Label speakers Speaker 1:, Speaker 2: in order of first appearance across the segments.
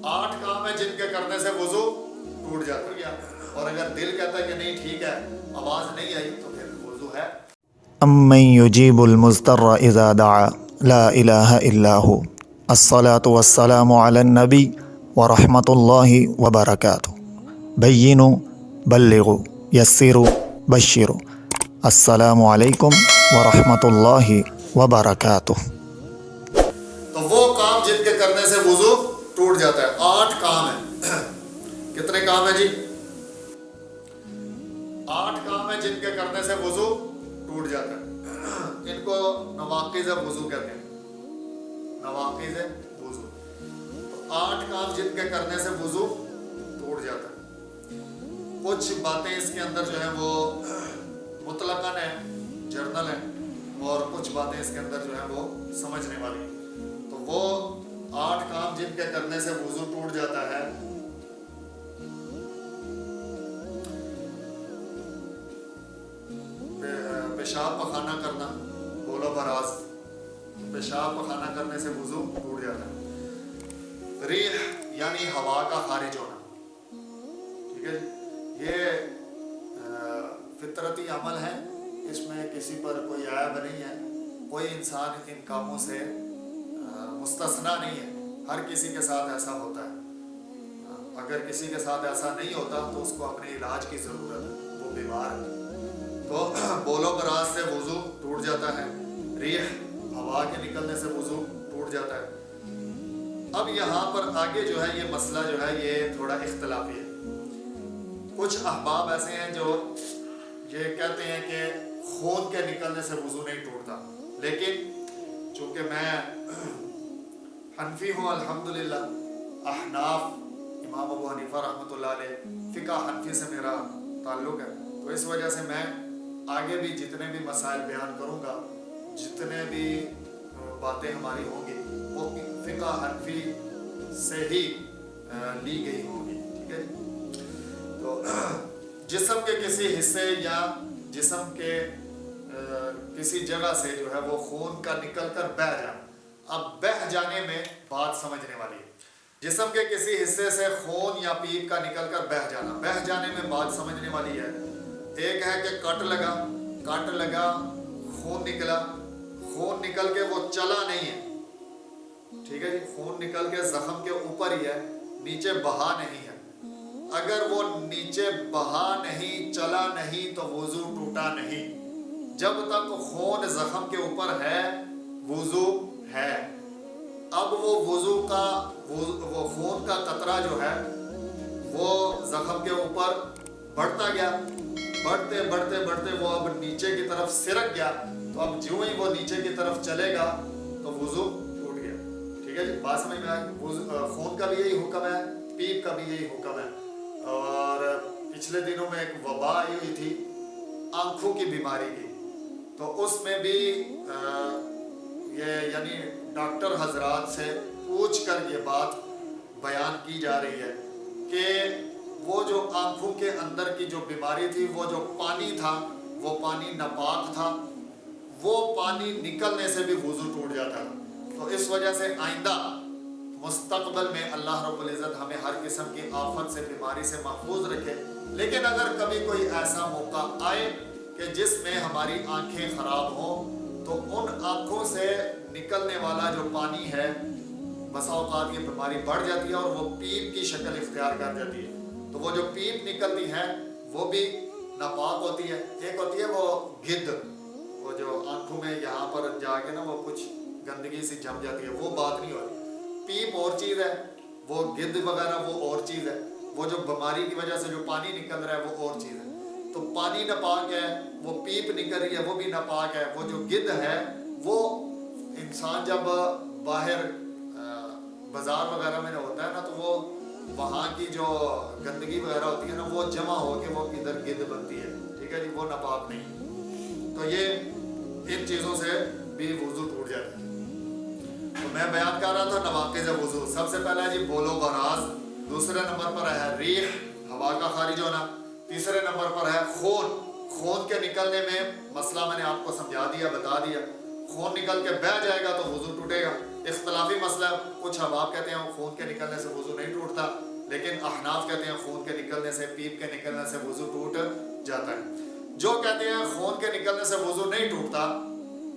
Speaker 1: 8 کام ہیں جن کے کرنے سے وضو ٹوٹ جاتا ہے، اور اگر دل کہتا ہے کہ نہیں ٹھیک ہے آواز نہیں آئی تو پھر وضو ہے۔
Speaker 2: امن یجیب المضطر اذا دعا لا الہ الا ہو الصلاۃ والسلام علی النبی ورحمۃ اللہ وبرکاتہ بینوا بلغوا یسروا بشروا السلام علیکم ورحمۃ اللہ وبرکاتہ۔
Speaker 1: تو وہ کام جن کے کرنے سے وضو ٹوٹ جاتا ہے، 8 کام ہیں۔ کتنے کام ہیں جی؟ 8 کام ہیں جن کے کرنے سے وضو ٹوٹ جاتا ہے، ان کو نواقض وضو کہتے ہیں، نواقض وضو۔ تو 8 کام جن کے کرنے سے وضو ٹوٹ جاتا ہے۔ کچھ باتیں اس کے اندر جو ہیں وہ مطلقاً ہیں، جرنل ہیں، اور کچھ باتیں اس کے اندر جو ہیں وہ سمجھنے والی ہیں۔ تو وہ 8 کام جن کے کرنے سے وضو ٹوٹ جاتا ہے، پیشاب پخانہ کرنا، بولو براز، پیشاب پخانہ کرنے سے وضو ٹوٹ جاتا ہے۔ ریح یعنی ہوا کا خارج ہونا، ٹھیک ہے جی، یہ فطرتی عمل ہے، اس میں کسی پر کوئی عیب نہیں ہے، کوئی انسان ان کاموں سے مستثنا نہیں ہے، ہر کسی کے ساتھ ایسا ہوتا ہے۔ اگر کسی کے ساتھ ایسا نہیں ہوتا تو اس کو اپنے علاج کی ضرورت ہے، وہ بیمار ہے۔ تو بولو براز سے وضو ٹوٹ جاتا ہے، ریح ہوا کے نکلنے سے وضو ٹوٹ جاتا ہے۔ اب یہاں پر آگے جو ہے یہ مسئلہ جو ہے یہ تھوڑا اختلافی ہے۔ کچھ احباب ایسے ہیں جو یہ کہتے ہیں کہ خون کے نکلنے سے وضو نہیں ٹوٹتا، لیکن چونکہ میں حنفی ہوں الحمدللہ، احناف امام ابو حنیفہ رحمۃ اللہ علیہ فقہ حنفی سے میرا تعلق ہے، تو اس وجہ سے میں آگے بھی جتنے بھی مسائل بیان کروں گا، جتنے بھی باتیں ہماری ہوں گی وہ فقہ حنفی سے ہی لی گئی ہوں گی، ٹھیک ہے۔ تو جسم کے کسی حصے یا جسم کے کسی جگہ سے جو ہے وہ خون کا نکل کر بہہ جانا، اب بہہ جانے میں بات سمجھنے والی ہے۔ جسم کے کسی حصے سے خون یا پیپ کا نکل کر بہہ جانا، بہہ جانے میں بات سمجھنے والی ہے۔ ایک ہے کہ کٹ لگا، خون نکلا، خون نکل کے وہ چلا نہیں ہے، ٹھیک ہے جی، خون نکل کے زخم کے اوپر ہی ہے، نیچے بہا نہیں ہے۔ اگر وہ نیچے بہا نہیں، چلا نہیں تو وضو ٹوٹا نہیں، جب تک خون زخم کے اوپر ہے وضو ہے۔ اب وہ خون کا قطرہ جو ہے وہ زخم کے اوپر بڑھتا گیا، بڑھتے وہ اب نیچے کی طرف سرک گیا، تو اب جو ہی وہ نیچے کی طرف چلے گا تو وضو ٹوٹ گیا، ٹھیک ہے جی، بات سمجھ میں آئی۔ خون کا بھی یہی حکم ہے، پیپ کا بھی یہی حکم ہے۔ اور پچھلے دنوں میں ایک وبا آئی ہوئی تھی آنکھوں کی بیماری کی، تو اس میں بھی یہ یعنی ڈاکٹر حضرات سے پوچھ کر یہ بات بیان کی جا رہی ہے کہ وہ جو آنکھوں کے اندر کی جو بیماری تھی، وہ جو پانی تھا وہ پانی ناپاک تھا، وہ پانی نکلنے سے بھی وضو ٹوٹ جاتا ہے۔ تو اس وجہ سے آئندہ مستقبل میں اللہ رب العزت ہمیں ہر قسم کی آفت سے، بیماری سے محفوظ رکھے۔ لیکن اگر کبھی کوئی ایسا موقع آئے کہ جس میں ہماری آنکھیں خراب ہوں، تو ان آنکھوں سے نکلنے والا جو پانی ہے بسا اوقات یہ بیماری بڑھ جاتی ہے اور وہ پیپ کی شکل اختیار کر جاتی ہے۔ تو وہ جو پیپ نکلتی ہے وہ بھی ناپاک ہوتی ہے۔ ایک ہوتی ہے وہ گد، وہ جو آنکھوں میں یہاں پر جا کے نا وہ کچھ گندگی سی جم جاتی ہے، وہ بات نہیں ہوتی۔ پیپ اور چیز ہے، وہ گد وغیرہ وہ اور چیز ہے، وہ جو بیماری کی وجہ سے جو پانی نکل رہا ہے وہ اور چیز ہے۔ تو پانی ناپاک ہے، وہ پیپ نکل رہی ہے وہ بھی ناپاک ہے۔ وہ جو گد ہے وہ انسان جب باہر بازار وغیرہ میں ہوتا ہے نا، تو وہ وہاں کی جو گندگی وغیرہ ہوتی ہے نا وہ جمع ہو کے وہ ادھر گد بنتی ہے، ٹھیک ہے جی، وہ ناپاک نہیں۔ تو یہ ان چیزوں سے بھی وضو ٹوٹ جاتا ہے۔ تو میں بیان کر رہا تھا نواقض وضو۔ سب سے پہلا ہے جی بولو براز، دوسرے نمبر پر ہے ریح، ہوا کا خارج ہونا، تیسرے نمبر پر ہے خون کے نکلنے میں مسئلہ میں نے آپ کو سمجھا دیا، بتا دیا، خون نکل کے بہہ جائے گا تو وضو ٹوٹے گا۔ اختلافی مسئلہ، کچھ احباب کہتے ہیں خون کے نکلنے سے وضو نہیں ٹوٹتا، لیکن احناف کہتے ہیں خون کے نکلنے سے، پیپ کے نکلنے سے وضو ٹوٹ جاتا ہے۔ جو کہتے ہیں خون کے نکلنے سے وضو نہیں ٹوٹتا،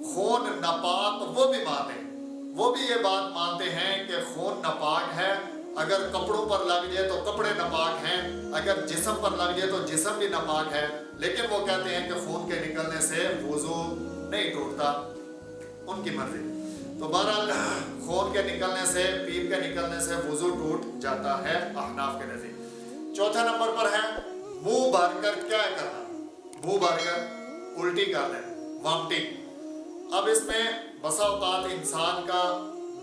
Speaker 1: خون ناپاک، وہ بھی مانتے ہیں، وہ بھی یہ بات مانتے ہیں کہ خون ناپاک ہے، اگر کپڑوں پر لگ جائے تو کپڑے ناپاک ہیں، اگر جسم پر لگ جائے تو جسم بھی ناپاک ہے، لیکن وہ کہتے ہیں کہ خون کے نکلنے سے وضو نہیں ٹوٹتا، ان کی مرضی۔ تو بہرحال خون کے نکلنے سے، پیپ کے نکلنے سے وضو ٹوٹ جاتا ہے احناف کے نزدیک۔ چوتھے نمبر پر ہے منہ بھر کر کیا کرنا، منہ بھر کر الٹی کر دیں، وامٹنگ۔ اب اس میں بسا اوقات انسان کا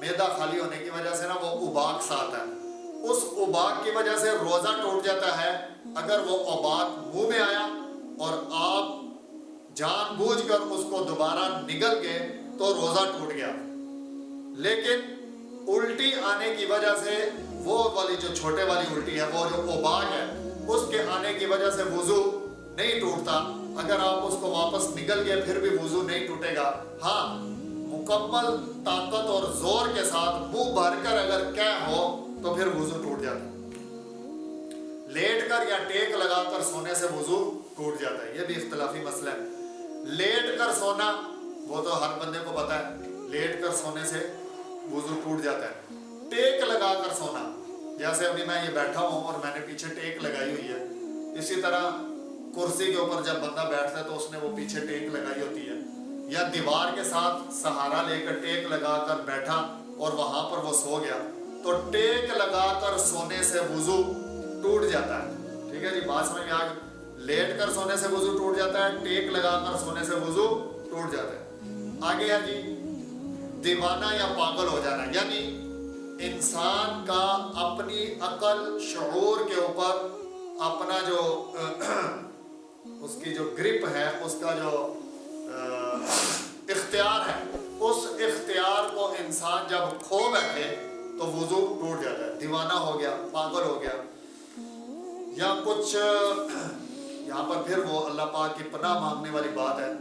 Speaker 1: معدہ خالی ہونے کی وجہ سے نا وہ اباک سا آتا ہے، اس اباک کی وجہ سے روزہ ٹوٹ جاتا ہے۔ اگر وہ اباک منہ میں آیا اور آپ جان بوجھ کر اس کو دوبارہ نگل گئے تو روزہ ٹوٹ گیا، لیکن الٹی آنے کی وجہ سے، وہ والی جو چھوٹے والی الٹی ہے، وہ جو اباک ہے، اس کے آنے کی وجہ سے وضو نہیں ٹوٹتا۔ اگر آپ اس کو واپس نگل گئے پھر بھی وضو نہیں ٹوٹے گا۔ ہاں، مکمل طاقت اور زور کے ساتھ منہ بھر کر اگر کہہ ہو تو پھر وضو ٹوٹ جاتا ہے۔ لیٹ کر یا ٹیک لگا کر سونے سے وضو ٹوٹ جاتا ہے، یہ بھی اختلافی مسئلہ ہے۔ لیٹ کر سونا وہ تو ہر بندے کو پتا ہے، لیٹ کر سونے سے وضو ٹوٹ جاتا ہے۔ ٹیک لگا کر سونا، جیسے ابھی میں یہ بیٹھا ہوں اور میں نے پیچھے ٹیک لگائی ہوئی ہے، اسی طرح کرسی کے اوپر جب بندہ بیٹھتا ہے تو اس نے وہ پیچھے ٹیک لگائی ہوتی ہے، یا دیوار کے ساتھ سہارا لے کر ٹیک لگا کر بیٹھا اور وہاں پر وہ سو گیا، تو ٹیک لگا کر سونے سے وضو ٹوٹ جاتا ہے۔ ٹھیک ہے جی، بات سمجھ میں آ گئی؟ لیٹ کر سونے سے وضو ٹوٹ جاتا ہے، ٹیک لگا کر سونے سے وضو ٹوٹ جاتا ہے۔ آگے ہے جی دیوانہ یا پاگل ہو جانا، یعنی انسان کا اپنی عقل شعور کے اوپر اپنا جو اس کی جو گرپ ہے، اس کا جو اختیار ہے، اس اختیار کو انسان جب کھو بیٹھے تو وضو ٹوٹ جاتا ہے، دیوانہ ہو گیا، پاگل ہو گیا، یا کچھ یہاں پر پھر وہ اللہ پاک کی پناہ مانگنے والی بات ہے۔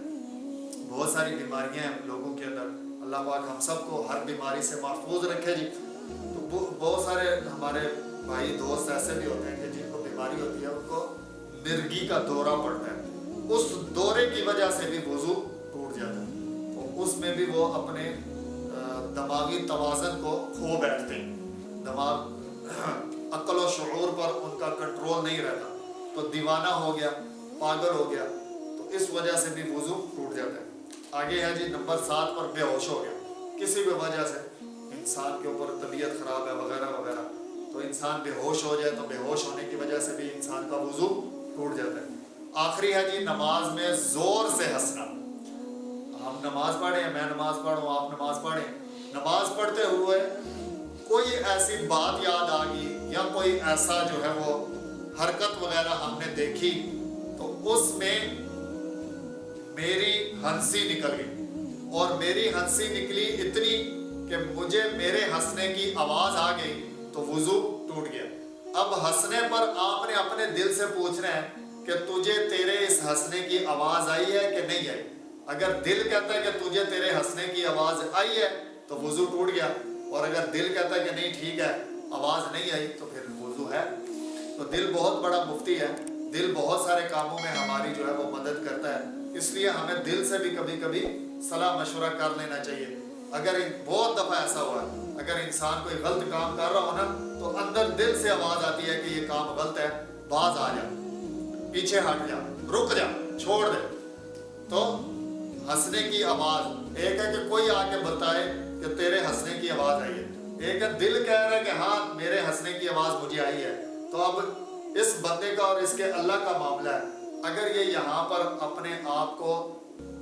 Speaker 1: بہت ساری بیماریاں ہیں لوگوں کے اندر، اللہ پاک ہم سب کو ہر بیماری سے محفوظ رکھے جی۔ تو بہت سارے ہمارے بھائی دوست ایسے بھی ہوتے ہیں کہ جن کو بیماری ہوتی ہے، ان کو مرگی کا دورہ پڑتا ہے، اس دورے کی وجہ سے بھی وضو ٹوٹ جاتا ہے، تو اس میں بھی وہ اپنے دماغی توازن کو کھو بیٹھتے ہیں، دماغ عقل و شعور پر ان کا کنٹرول نہیں رہتا، تو دیوانہ ہو گیا، پاگل ہو گیا، تو اس وجہ سے بھی وضو ٹوٹ جاتا ہے۔ آگے ہے جی نمبر 7 پر بے ہوش ہو گیا، کسی بھی وجہ سے انسان کے اوپر طبیعت خراب ہے وغیرہ وغیرہ، تو انسان بے ہوش ہو جائے تو بے ہوش ہونے کی وجہ سے بھی انسان کا وضو ٹوٹ جاتا ہے۔ آخری ہے جی نماز میں زور سے ہنسنا۔ ہم نماز پڑھیں، میں نماز پڑھوں، آپ نماز پڑھیں، نماز پڑھتے ہوئے کوئی ایسی بات یاد آ گئی یا کوئی ایسا جو ہے وہ حرکت وغیرہ ہم نے دیکھی تو اس میں میری ہنسی نکل گئی، اور میری ہنسی نکلی اتنی کہ مجھے میرے ہنسنے کی آواز آ گئی تو وضو ٹوٹ گیا۔ اب ہنسنے پر آپ نے اپنے دل سے پوچھنا ہے کہ تجھے تیرے اس ہنسنے کی آواز آئی ہے کہ نہیں آئی۔ اگر دل کہتا ہے کہ تجھے تیرے ہنسنے کی آواز آئی ہے تو وضو ٹوٹ گیا، اور اگر دل کہتا ہے کہ نہیں ٹھیک ہے آواز نہیں آئی تو پھر وضو ہے۔ تو دل بہت بڑا مفتی ہے، دل بہت سارے کاموں میں ہماری جو ہے وہ مدد کرتا ہے، اس لیے ہمیں دل سے بھی کبھی کبھی صلاح مشورہ کر لینا چاہیے۔ اگر بہت دفعہ ایسا ہوا ہے، اگر انسان کوئی غلط کام کر رہا ہو نا تو اندر دل سے آواز آتی ہے کہ یہ کام غلط ہے، باز آ جا، پیچھے ہٹ جا، رک جا، چھوڑ دے۔ تو ہنسنے کی آواز ایک ہے کہ کوئی آ کے بتائے کہ تیرے ہنسنے کی آواز آئی ہے، ایک ہے دل کہہ رہا ہے کہ ہاں میرے ہنسنے کی آواز مجھے آئی ہے۔ تو اب اس بندے کا اور اس کے اللہ کا معاملہ ہے، اگر یہ یہاں پر اپنے آپ کو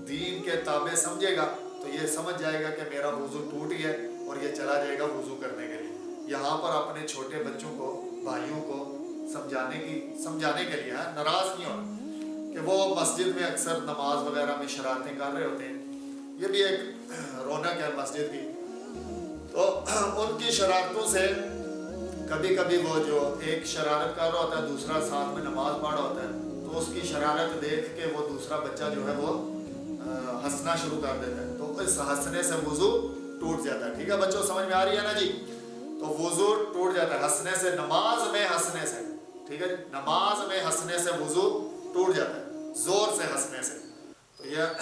Speaker 1: دین کے تابع سمجھے گا تو یہ سمجھ جائے گا کہ میرا وضو ٹوٹ گیا اور یہ چلا جائے گا وضو کرنے کے لیے۔ یہاں پر اپنے چھوٹے بچوں کو، بھائیوں کو سمجھانے کے لیے ناراض نہیں ہونا کہ وہ مسجد میں اکثر نماز وغیرہ میں شرارتیں کر رہے ہوتے ہیں، یہ بھی ایک رونق ہے مسجد کی، تو ان کی شرارتوں سے کبھی کبھی وہ جو ایک شرارت کر رہا ہوتا ہے دوسرا ساتھ میں نماز پڑھ رہا ہوتا ہے، تو اس کی شرارت دیکھ کے وہ دوسرا بچہ جو ہے وہ ہنسنا شروع کر دیتا ہے، تو اس ہنسنے سے وضو ٹوٹ جاتا ہے. ٹھیک ہے بچوں, سمجھ میں آ رہی ہے نا جی؟ تو وضو ٹوٹ جاتا ہے ہنسنے سے, نماز میں ہنسنے سے. ٹھیک ہے, نماز میں ہنسنے سے وضو ٹوٹ جاتا ہے, زور سے ہنسنے سے. تو یہ